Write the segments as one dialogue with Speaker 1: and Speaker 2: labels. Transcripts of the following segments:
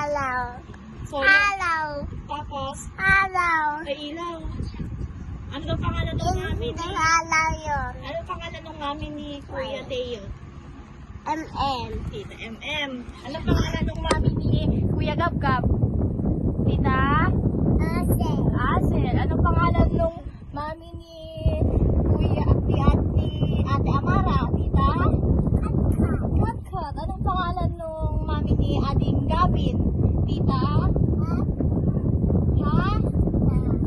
Speaker 1: Solar.
Speaker 2: Hello.
Speaker 1: Tapos,
Speaker 2: Hello.
Speaker 1: may ilaw. Ano daw pangalan ng mami ni...
Speaker 2: Hello yun.
Speaker 1: Ano pangalan ng mami ni Kuya Teo?
Speaker 2: MM.
Speaker 1: Tita MM. Ano pangalan ng mami ni Kuya Gabgab? Tita?
Speaker 2: Asel.
Speaker 1: Asel. Ano pangalan ng mami ni Kuya Ate Amara? Tita? Katkat. Anong pangalan ng mami ni Ading Gabin? Tita? Ha?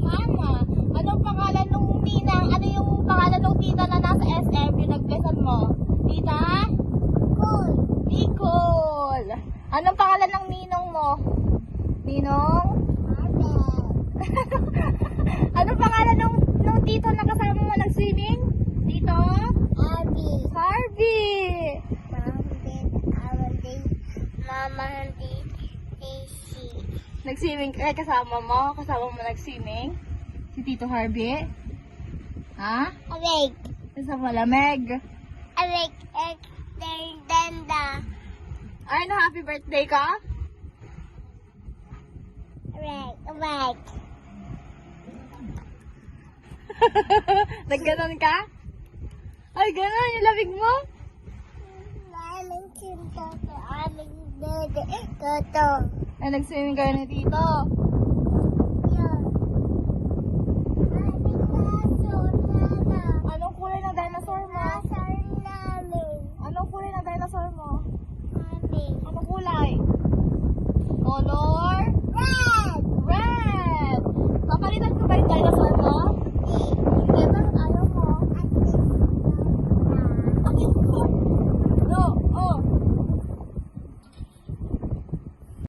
Speaker 1: Hana. Anong pangalan ng ninang? Ano yung pangalan ng tita na nasa SM yung nagbesan mo? Tita?
Speaker 2: Cool.
Speaker 1: Nicole. Anong pangalan ng ninong mo? Ninong?
Speaker 2: Abel.
Speaker 1: Anong pangalan ng tito na kasama mo nag-swimming? Tito?
Speaker 2: Abby.
Speaker 1: Harvey.
Speaker 2: Mama hindi Daisy.
Speaker 1: Nag-swimming ka kasama mo? Kasama mo nag-swimming? Si Tito Harvey? Ha?
Speaker 2: Awake.
Speaker 1: Sa malamig.
Speaker 2: Awake. Denda.
Speaker 1: Ay, no, happy birthday ka?
Speaker 2: Awake. Awake.
Speaker 1: Nagganon ka? Ay, ganon yung labig mo?
Speaker 2: Aling kinto to aling dede. Toto.
Speaker 1: Ay, nag-swimming kayo ni Tito.
Speaker 2: Yun. Aling dinosaur nana.
Speaker 1: Anong kulay ng dinosaur mo?
Speaker 2: Dinosaur namin.
Speaker 1: Anong kulay ng dinosaur mo?
Speaker 2: Mami.
Speaker 1: Anong kulay? Color?